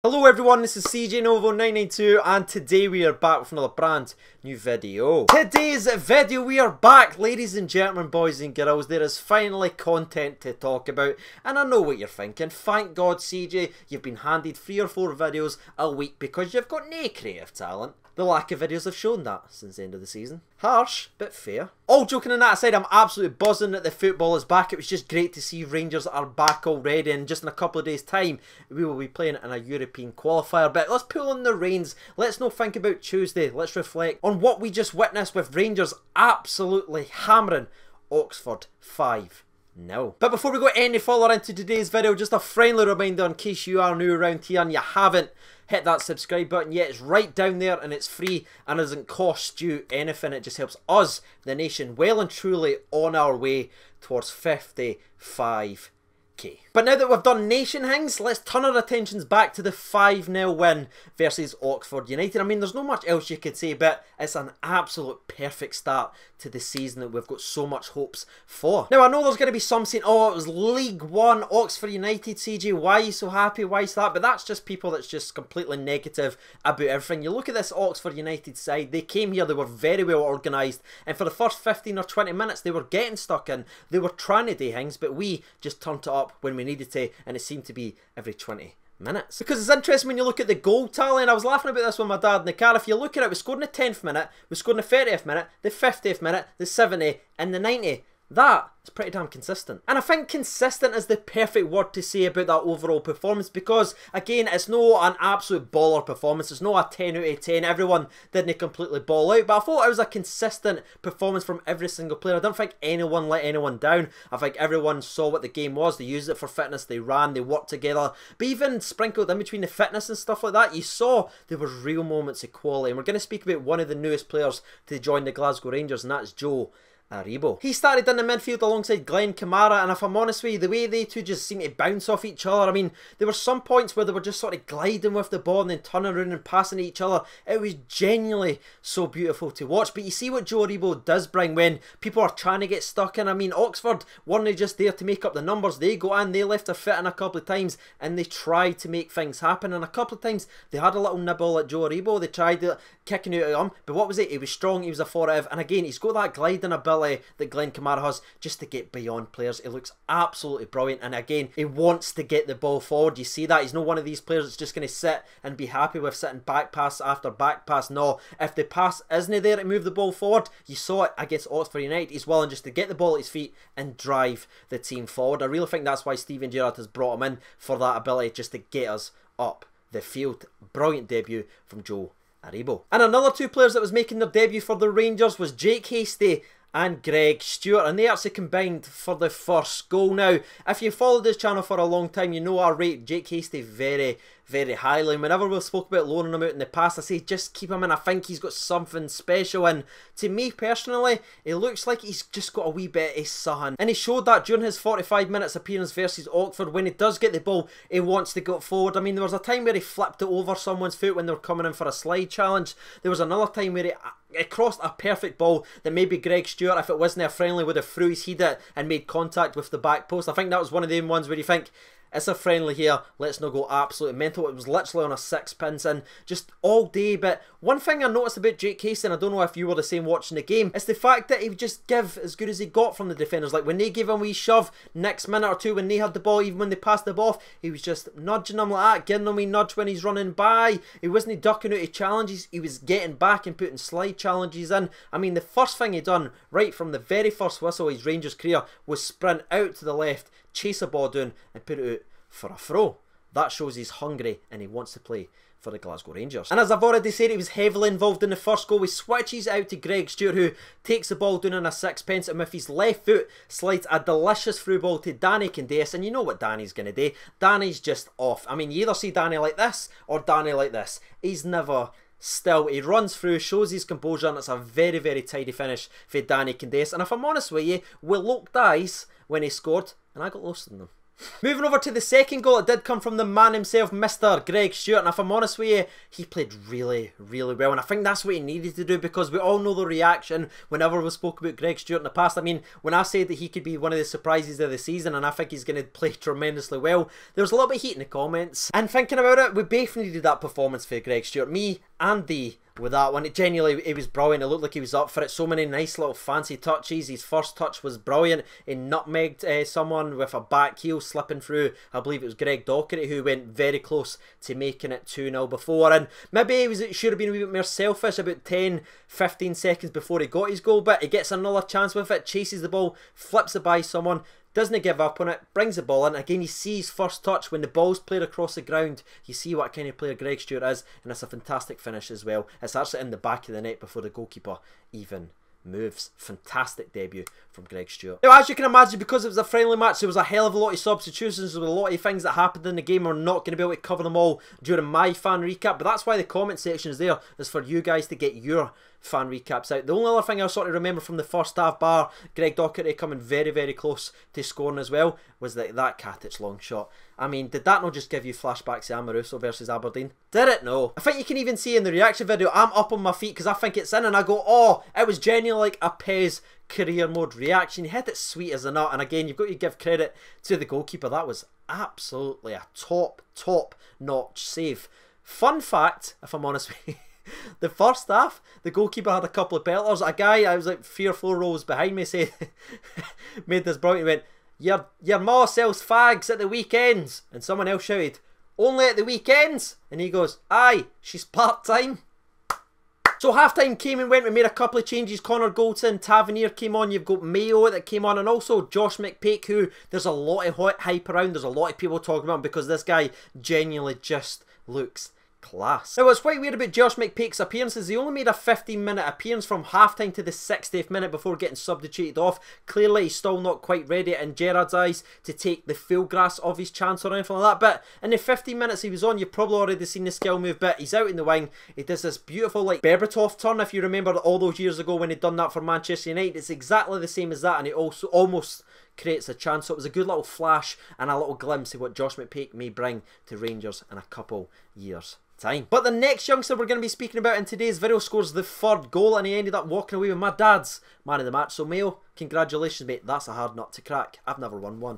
Hello everyone, this is CJ Novo 992 and today we are back with another brand new video. Today's video we are back, ladies and gentlemen, boys and girls. There is finally content to talk about and I know what you're thinking. Thank God CJ, you've been handed 3 or 4 videos a week because you've got no creative talent. The lack of videos have shown that since the end of the season. Harsh, but fair. All joking on that aside, I'm absolutely buzzing that the football is back. It was just great to see Rangers are back already, and just in a couple of days' time, we will be playing in a European qualifier. But let's pull on the reins. Let's not think about Tuesday. Let's reflect on what we just witnessed with Rangers absolutely hammering Oxford 5-0. But before we go any further into today's video, just a friendly reminder in case you are new around here and you haven't hit that subscribe button yet. It's right down there and it's free and doesn't cost you anything. It just helps us, the nation, well and truly on our way towards 55k. But now that we've done nation things, let's turn our attentions back to the 5-0 win versus Oxford United. I mean, there's not much else you could say, but it's an absolute perfect start to the season that we've got so much hopes for. Now, I know there's going to be some saying, oh, it was League One, Oxford United, CJ, why are you so happy, why is that? But that's just people that's just completely negative about everything. You look at this Oxford United side, they came here, they were very well organised, and for the first 15 or 20 minutes, they were getting stuck in. They were trying to do things, but we just turned it up when we needed to, and it seemed to be every 20 minutes. Because it's interesting when you look at the goal tally, and I was laughing about this with my dad in the car. If you look at it, we scored in the 10th minute, we scored in the 30th minute, the 50th minute, the 70th, and the 90th. That is pretty damn consistent. And I think consistent is the perfect word to say about that overall performance, because again, it's no an absolute baller performance, it's not a 10 out of 10, everyone didn't completely ball out, but I thought it was a consistent performance from every single player. I don't think anyone let anyone down. I think everyone saw what the game was, they used it for fitness, they ran, they worked together, but even sprinkled in between the fitness and stuff like that, you saw there were real moments of quality. And we're going to speak about one of the newest players to join the Glasgow Rangers, and that's Joe Aribo. He started in the midfield alongside Glenn Kamara, and if I'm honest with you, the way they two just seem to bounce off each other, I mean, there were some points where they were just sort of gliding with the ball and then turning around and passing to each other. It was genuinely so beautiful to watch. But you see what Joe Aribo does bring when people are trying to get stuck in. I mean, Oxford weren't just there to make up the numbers. They go in, they left their foot in a couple of times and they tried to make things happen, and a couple of times they had a little nibble at Joe Aribo. They tried kicking out of him, but what was it? He was strong, he was authoritative, and again, he's got that gliding ability that Glenn Kamara has just to get beyond players. He looks absolutely brilliant, and again, he wants to get the ball forward. You see that? He's not one of these players that's just going to sit and be happy with sitting back pass after back pass. No, if the pass isn't there to move the ball forward, you saw it against Oxford United, he's willing just to get the ball at his feet and drive the team forward. I really think that's why Steven Gerrard has brought him in, for that ability just to get us up the field. Brilliant debut from Joe Aribo. And another 2 players that was making their debut for the Rangers was Jake Hastie and Greg Stewart, and they actually combined for the first goal. Now, if you followed this channel for a long time, you know I rate Jake Hastie very, very highly. And whenever we've spoke about loaning him out in the past, I say just keep him in. I think he's got something special, and to me personally, it looks like he's just got a wee bit of something. And he showed that during his 45 minutes appearance versus Oxford. When he does get the ball, he wants to go forward. I mean, there was a time where he flipped it over someone's foot when they were coming in for a slide challenge. There was another time where he crossed a perfect ball that maybe Greg Stewart, if it wasn't a friendly, would have threw his head it and made contact with the back post. I think that was one of them ones where you think, it's a friendly here, let's not go absolutely mental. It was literally on a 6-pin and just all day. But one thing I noticed about Jake Hastie, and I don't know if you were the same watching the game, is the fact that he would just give as good as he got from the defenders. Like when they gave him a wee shove, next minute or two when they had the ball, even when they passed the ball off, he was just nudging them like that, giving them a wee nudge when he's running by. He wasn't ducking out of challenges, he was getting back and putting slide challenges in. I mean, the first thing he done right from the very first whistle of his Rangers career was sprint out to the left, chase a ball down and put it out for a throw. That shows he's hungry and he wants to play for the Glasgow Rangers. And as I've already said, he was heavily involved in the first goal. He switches out to Greg Stewart, who takes the ball down on a 6-pence, and with his left foot slides a delicious through ball to Danny Candeas. And you know what Danny's going to do. Danny's just off. I mean, you either see Danny like this or Danny like this. He's never still. He runs through, shows his composure, and it's a very, very tidy finish for Danny Candeas. And if I'm honest with you, we looked eyes when he scored, and I got lost in them. Moving over to the second goal, it did come from the man himself, Mr. Greg Stewart, and if I'm honest with you, he played really, really well, and I think that's what he needed to do, because we all know the reaction whenever we spoke about Greg Stewart in the past. I mean, when I said that he could be one of the surprises of the season, and I think he's going to play tremendously well, there was a little bit of heat in the comments, and thinking about it, we both needed that performance for Greg Stewart, me and Dee. With that one, it genuinely, it was brilliant. It looked like he was up for it. So many nice little fancy touches. His first touch was brilliant. He nutmegged someone with a back heel slipping through. I believe it was Greg Docherty, who went very close to making it 2-0 before. And maybe he should have been a wee bit more selfish about 10-15 seconds before he got his goal. But he gets another chance with it, chases the ball, flips it by someone, doesn't give up on it, brings the ball in. Again, you see his first touch when the ball's played across the ground. You see what kind of player Greg Stewart is, and it's a fantastic finish as well. It's actually in the back of the net before the goalkeeper even moves. Fantastic debut from Greg Stewart. Now, as you can imagine, because it was a friendly match, there was a hell of a lot of substitutions. There were a lot of things that happened in the game. We're not going to be able to cover them all during my fan recap, but that's why the comment section is there, is for you guys to get your fan recaps out. The only other thing I sort of remember from the first half, bar Greg Docherty coming very, very close to scoring as well, was that Katic long shot. I mean, did that not just give you flashbacks to Amoruso versus Aberdeen? Did it? No. I think you can even see in the reaction video, I'm up on my feet because I think it's in, and I go, oh, it was genuinely like a Pez career mode reaction. He hit it sweet as a nut, and again, you've got to give credit to the goalkeeper. That was absolutely a top notch save. Fun fact, if I'm honest with you, the first half, the goalkeeper had a couple of pelters. A guy, I was like 3 or 4 rows behind me, said, made this brilliant, went, your ma sells fags at the weekends. And someone else shouted, only at the weekends? And he goes, aye, she's part-time. So half-time came and went. We made a couple of changes. Connor Goldson, Tavernier came on. You've got Mayo that came on, and also Josh McPake, who there's a lot of hype around. There's a lot of people talking about him because this guy genuinely just looks class. Now, what's quite weird about Josh McPake's appearance is he only made a 15-minute appearance from half-time to the 60th minute before getting substituted off. Clearly, he's still not quite ready in Gerrard's eyes to take the full grasp of his chance or anything like that. But in the 15 minutes he was on, you've probably already seen the skill move, but he's out in the wing. He does this beautiful, like, Berbatov turn, if you remember all those years ago when he'd done that for Manchester United. It's exactly the same as that, and it also almost creates a chance. So it was a good little flash and a little glimpse of what Josh McPake may bring to Rangers in a couple years' time. But the next youngster we're going to be speaking about in today's video scores the 3rd goal, and he ended up walking away with my dad's man of the match. So Mayo, congratulations, mate. That's a hard nut to crack. I've never won one.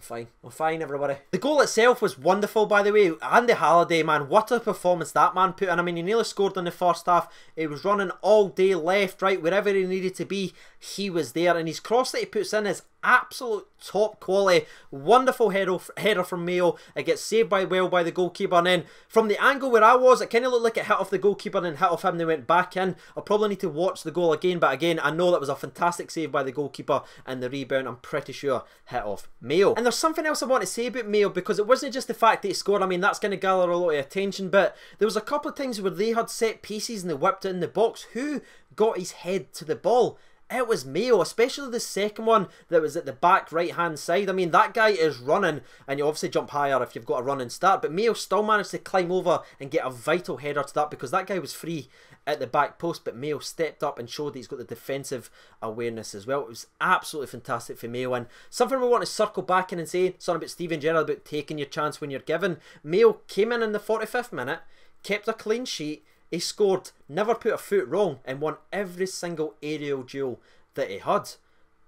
I'm fine, everybody. The goal itself was wonderful, by the way. Andy Halliday, man, what a performance that man put in. I mean, he nearly scored in the first half. He was running all day, left, right, wherever he needed to be, he was there. And his cross that he puts in is absolute top quality. Wonderful header from Mayo. It gets saved by the goalkeeper, and then from the angle where I was, it kind of looked like it hit off the goalkeeper and then hit off him and they went back in. I'll probably need to watch the goal again, but again, I know that was a fantastic save by the goalkeeper, and the rebound, I'm pretty sure, hit off Mayo. And there's something else I want to say about Mayo, because it wasn't just the fact that he scored. I mean, that's going to gather a lot of attention, but there was a couple of times where they had set pieces and they whipped it in the box. Who got his head to the ball? It was Mayo, especially the second one that was at the back right hand side. I mean, that guy is running, and you obviously jump higher if you've got a running start, but Mayo still managed to climb over and get a vital header to that, because that guy was free at the back post, but Mayo stepped up and showed that he's got the defensive awareness as well. It was absolutely fantastic for Mayo, and something we want to circle back in and say, something about Steven Gerrard, about taking your chance when you're given. Mayo came in the 45th minute, kept a clean sheet, he scored, never put a foot wrong, and won every single aerial duel that he had.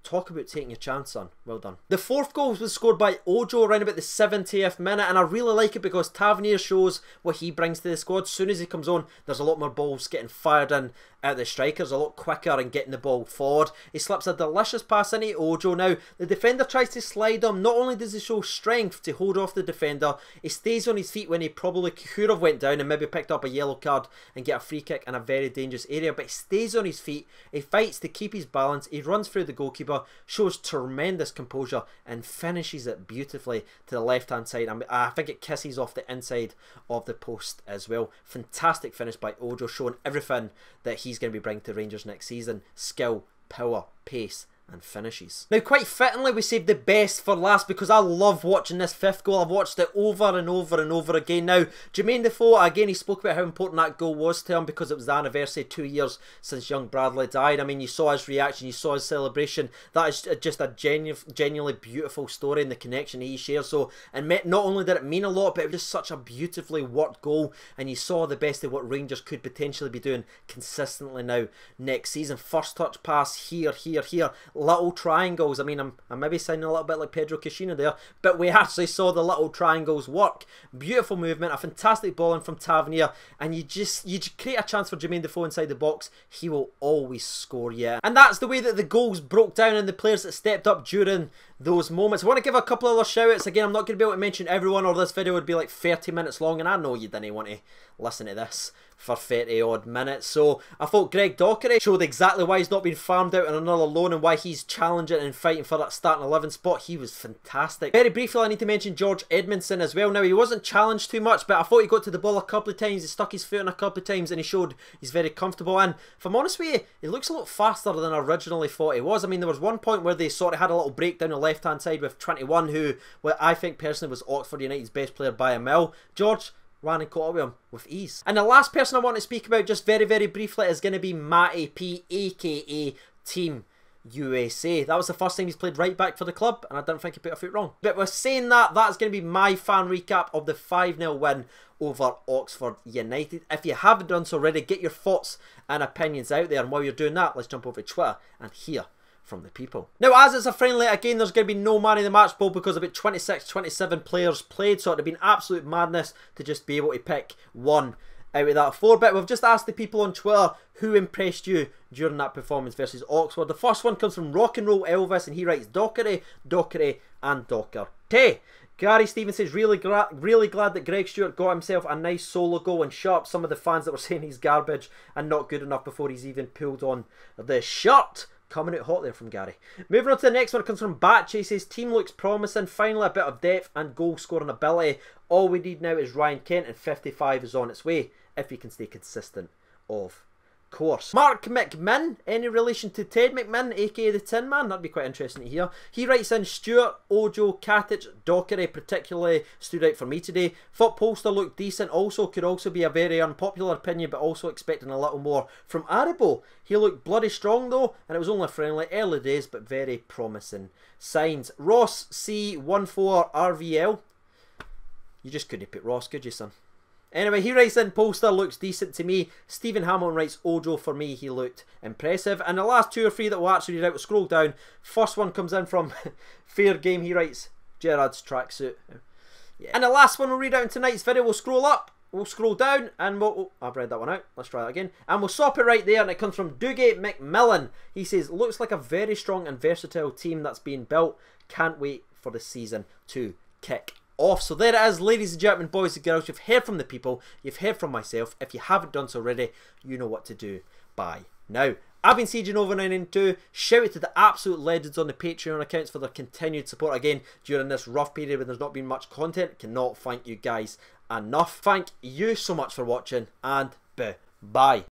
Talk about taking your chance on. Well done. The 4th goal was scored by Ojo around about the 70th minute, and I really like it because Tavernier shows what he brings to the squad. As soon as he comes on, there's a lot more balls getting fired in at the strikers, a lot quicker and getting the ball forward. He slips a delicious pass into Ojo. Now, the defender tries to slide him. Not only does he show strength to hold off the defender, he stays on his feet when he probably could have went down and maybe picked up a yellow card and get a free kick in a very dangerous area, but he stays on his feet. He fights to keep his balance. He runs through the goalkeeper, shows tremendous composure, and finishes it beautifully to the left hand side. I think it kisses off the inside of the post as well. Fantastic finish by Ojo, showing everything that he's going to be bringing to Rangers next season. Skill, power, pace, and finishes. Now, quite fittingly, we saved the best for last because I love watching this fifth goal. I've watched it over and over and over again. Now, Jermaine Defoe, again, he spoke about how important that goal was to him because it was the anniversary 2 years since young Bradley died. I mean, you saw his reaction, you saw his celebration. That is just a genuinely beautiful story and the connection he shares. So, and not only did it mean a lot, but it was just such a beautifully worked goal, and you saw the best of what Rangers could potentially be doing consistently now next season. First touch pass here, here, here. Little triangles. I mean, I'm maybe sounding a little bit like Pedro Caixinha there, but we actually saw the little triangles work. Beautiful movement, a fantastic ball in from Tavernier, and you create a chance for Jermaine Defoe inside the box. He will always score, yeah. And that's the way that the goals broke down and the players that stepped up during those moments. I want to give a couple of other shout outs. Again, I'm not going to be able to mention everyone, or this video would be like 30 minutes long, and I know you didn't want to listen to this for 30 odd minutes. So I thought Greg Dockery showed exactly why he's not been farmed out on another loan and why he's challenging and fighting for that starting 11 spot. He was fantastic. Very briefly, I need to mention George Edmondson as well. Now, he wasn't challenged too much, but I thought he got to the ball a couple of times. He stuck his foot in a couple of times and he showed he's very comfortable. And if I'm honest with you, he looks a lot faster than I originally thought he was. I mean, there was one point where they sort of had a little break down the left hand side with 21, who, well, I think personally was Oxford United's best player by a mile. George ran and caught up with him with ease. And the last person I want to speak about just very, very briefly is going to be Matty P, aka Team USA. That was the first time he's played right back for the club, and I don't think he put a foot wrong. But with saying that, that's going to be my fan recap of the 5-0 win over Oxford United. If you haven't done so already, get your thoughts and opinions out there. And while you're doing that, let's jump over to Twitter and hear from the people. Now, as it's a friendly, again, there's going to be no man in the match ball because about 26-27 players played, so it would have been absolute madness to just be able to pick one out of that 4. But we've just asked the people on Twitter who impressed you during that performance versus Oxford. The first one comes from Rock and Roll Elvis, and he writes Dockery, Dockery and Docker. Okay. Gary Stevens says, really glad that Greg Stewart got himself a nice solo goal and shut up some of the fans that were saying he's garbage and not good enough before he's even pulled on the shirt. Coming out hot there from Gary. Moving on to the next one, it comes from Batch. He says, team looks promising, finally a bit of depth and goal scoring ability. All we need now is Ryan Kent, and 55 is on its way, if he can stay consistent, of course. Mark McMinn, any relation to Ted McMinn, aka the Tin Man? That'd be quite interesting to hear. He writes in, Stewart, Ojo, Katic, Dockery particularly stood out for me today. Thought Polster looked decent, could also be a very unpopular opinion, but also expecting a little more from Aribo. He looked bloody strong though, and it was only friendly, early days, but very promising signs. Ross C14RVL. You just couldn't pick Ross, could you, son? Anyway, he writes in, Polster looks decent to me. Stephen Hamilton writes, Ojo, for me, he looked impressive. And the last 2 or 3 that we'll actually read out, we'll scroll down. First one comes in from Fair Game. He writes, Gerrard's tracksuit. Yeah. And the last one we'll read out in tonight's video, we'll scroll up, we'll scroll down, and we'll... Oh, I've read that one out. Let's try that again. And we'll stop it right there, and it comes from Dougie McMillan. He says, looks like a very strong and versatile team that's being built. Can't wait for the season to kick off. So there it is, ladies and gentlemen, boys and girls. You've heard from the people, you've heard from myself. If you haven't done so already, you know what to do by now. I've been CJNova992. Shout out to the absolute legends on the Patreon accounts for their continued support again during this rough period when there's not been much content. Cannot thank you guys enough. Thank you so much for watching, and bye.